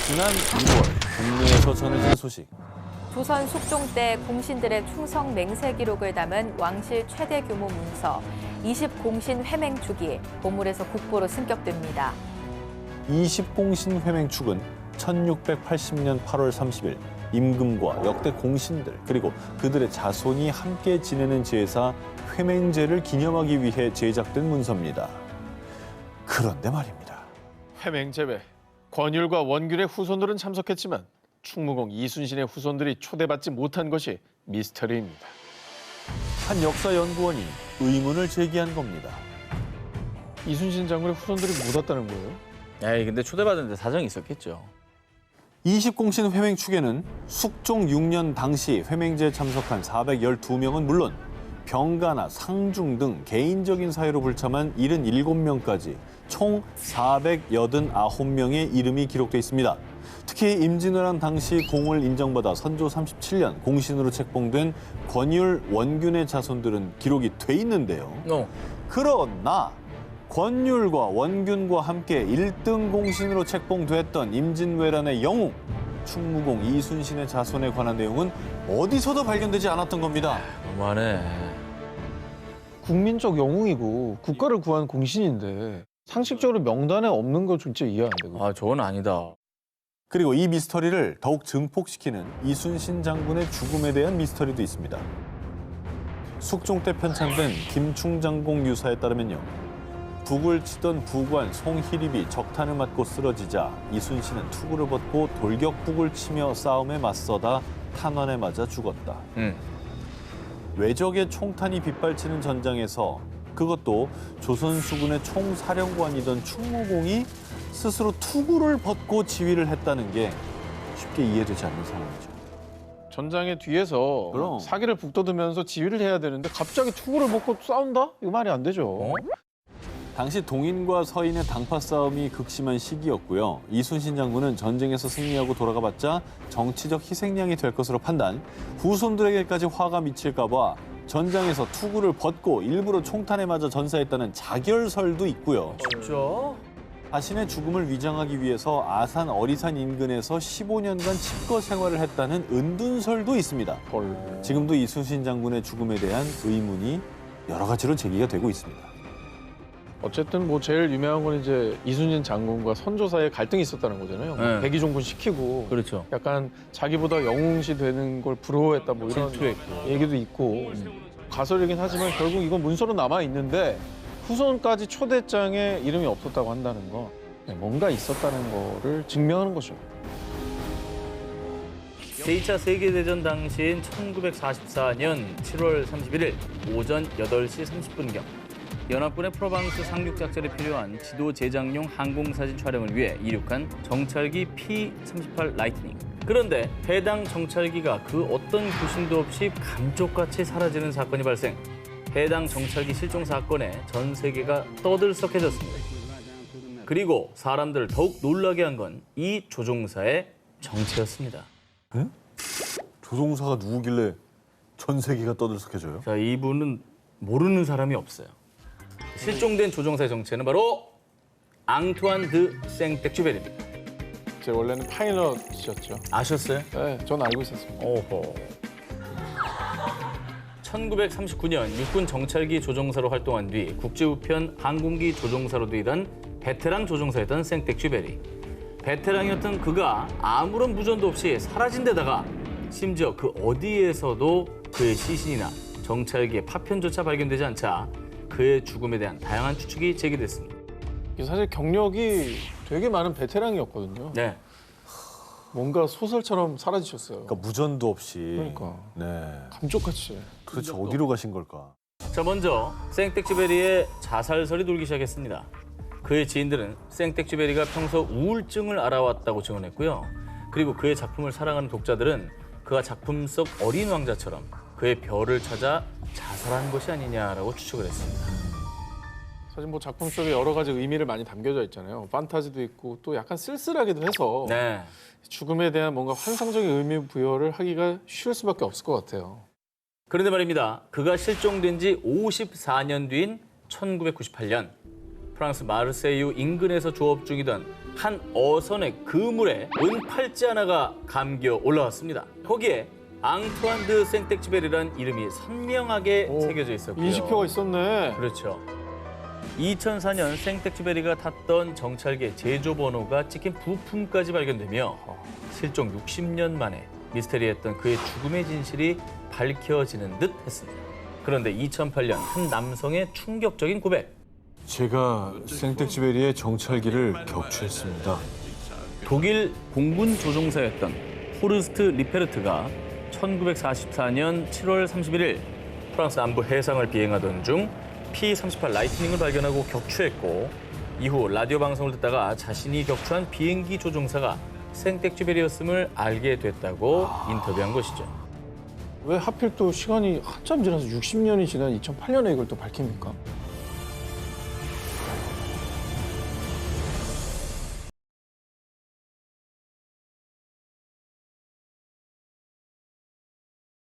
지난 2월 국내에서 전해진 소식. 조선 숙종 때 공신들의 충성 맹세 기록을 담은 왕실 최대 규모 문서 20공신 회맹 축이 보물에서 국보로 승격됩니다. 20공신 회맹축은 1680년 8월 30일 임금과 역대 공신들 그리고 그들의 자손이 함께 지내는 제사 회맹제를 기념하기 위해 제작된 문서입니다. 그런데 말입니다. 회맹제외 권율과 원균의 후손들은 참석했지만 충무공 이순신의 후손들이 초대받지 못한 것이 미스터리입니다. 한 역사연구원이 의문을 제기한 겁니다. 이순신 장군의 후손들이 못 왔다는 거예요? 에이, 근데 초대받았는데 사정이 있었겠죠. 20공신 회맹축에는 숙종 6년 당시 회맹제에 참석한 412명은 물론 병가나 상중 등 개인적인 사유로 불참한 77명까지 총 489명의 이름이 기록돼 있습니다. 특히 임진왜란 당시 공을 인정받아 선조 37년 공신으로 책봉된 권율, 원균의 자손들은 기록이 돼 있는데요. 그러나 권율과 원균과 함께 1등 공신으로 책봉됐던 임진왜란의 영웅, 충무공 이순신의 자손에 관한 내용은 어디서도 발견되지 않았던 겁니다. 너무하네. 국민적 영웅이고 국가를 구한 공신인데 상식적으로 명단에 없는 거 진짜 이해 안 되고. 아, 저건 아니다. 그리고 이 미스터리를 더욱 증폭시키는 이순신 장군의 죽음에 대한 미스터리도 있습니다. 숙종 때 편찬된 김충장공 유사에 따르면요. 북을 치던 부관 송희립이 적탄을 맞고 쓰러지자 이순신은 투구를 벗고 돌격북을 치며 싸움에 맞서다 탄환에 맞아 죽었다. 외적의 총탄이 빗발치는 전장에서 그것도 조선 수군의 총사령관이던 충무공이 스스로 투구를 벗고 지휘를 했다는 게 쉽게 이해되지 않는 상황이죠. 전장의 뒤에서 그럼. 사기를 북돋으면서 지휘를 해야 되는데 갑자기 투구를 벗고 싸운다? 이거 말이 안 되죠. 당시 동인과 서인의 당파 싸움이 극심한 시기였고요. 이순신 장군은 전쟁에서 승리하고 돌아가봤자 정치적 희생양이 될 것으로 판단, 후손들에게까지 화가 미칠까 봐 전장에서 투구를 벗고 일부러 총탄에 맞아 전사했다는 자결설도 있고요. 진짜? 자신의 죽음을 위장하기 위해서 아산 어리산 인근에서 15년간 칩거 생활을 했다는 은둔설도 있습니다. 지금도 이순신 장군의 죽음에 대한 의문이 여러 가지로 제기가 되고 있습니다. 어쨌든 뭐 제일 유명한 건 이제 이순신 장군과 선조 사이에 갈등이 있었다는 거잖아요. 네. 백의종군 시키고 그렇죠. 약간 자기보다 영웅시 되는 걸 부러워했다 뭐 이런 질투했고. 얘기도 있고 가설이긴 하지만 결국 이건 문서로 남아 있는데 후손까지 초대장에 이름이 없었다고 한다는 거 뭔가 있었다는 거를 증명하는 거죠. 제2차 세계대전 당시인 1944년 7월 31일 오전 8시 30분경 연합군의 프로방스 상륙작전에 필요한 지도 제작용 항공사진 촬영을 위해 이륙한 정찰기 P-38 라이트닝. 그런데 해당 정찰기가 그 어떤 구심도 없이 감쪽같이 사라지는 사건이 발생. 해당 정찰기 실종 사건에 전 세계가 떠들썩해졌습니다. 그리고 사람들을 더욱 놀라게 한 건 이 조종사의 정체였습니다. 조종사가 누구길래 전 세계가 떠들썩해져요? 자, 이분은 모르는 사람이 없어요. 실종된 조종사의 정체는 바로 앙투안 드 생텍쥐베르입니다. 제 원래는 파일럿이었죠. 아셨어요? 네, 전 알고 있었습니다. 오호. 1939년 육군 정찰기 조종사로 활동한 뒤 국제우편 항공기 조종사로도 일한 베테랑 조종사였던 생텍쥐베리. 베테랑이었던 그가 아무런 무전도 없이 사라진 데다가 심지어 그 어디에서도 그의 시신이나 정찰기의 파편조차 발견되지 않자 그의 죽음에 대한 다양한 추측이 제기됐습니다. 사실 경력이 되게 많은 베테랑이었거든요. 네. 뭔가 소설처럼 사라지셨어요. 그러니까 무전도 없이. 그러니까. 네. 감쪽같이. 도대체 어디로 가신 걸까? 자, 먼저 생텍쥐베리의 자살설이 돌기 시작했습니다. 그의 지인들은 생텍쥐베리가 평소 우울증을 앓아왔다고 증언했고요. 그리고 그의 작품을 사랑하는 독자들은 그가 작품 속 어린 왕자처럼 그의 별을 찾아 자살한 것이 아니냐라고 추측을 했습니다. 사실 뭐 작품 속에 여러 가지 의미를 많이 담겨져 있잖아요. 판타지도 있고 또 약간 쓸쓸하기도 해서 네. 죽음에 대한 뭔가 환상적인 의미 부여를 하기가 쉬울 수밖에 없을 것 같아요. 그런데 말입니다. 그가 실종된 지 54년 뒤인 1998년 프랑스 마르세유 인근에서 조업 중이던 한 어선의 그물에 은팔찌 하나가 감겨 올라왔습니다. 거기에 앙투안 드 생텍쥐베리라는 이름이 선명하게 새겨져 있었고요. 인식표가 있었네. 그렇죠. 2004년 생텍쥐베리가 탔던 정찰기의 제조 번호가 찍힌 부품까지 발견되며 실종 60년 만에 미스테리했던 그의 죽음의 진실이 밝혀지는 듯 했습니다. 그런데 2008년 한 남성의 충격적인 고백. 제가 생텍쥐베리의 정찰기를 격추했습니다. 독일 공군 조종사였던 호르스트 리페르트가 1944년 7월 31일 프랑스 남부 해상을 비행하던 중 P-38 라이트닝을 발견하고 격추했고 이후 라디오 방송을 듣다가 자신이 격추한 비행기 조종사가 생텍쥐베리였음을 알게 됐다고 인터뷰한 것이죠. 왜 하필 또 시간이 한참 지나서 60년이 지난 2008년에 이걸 또 밝힙니까?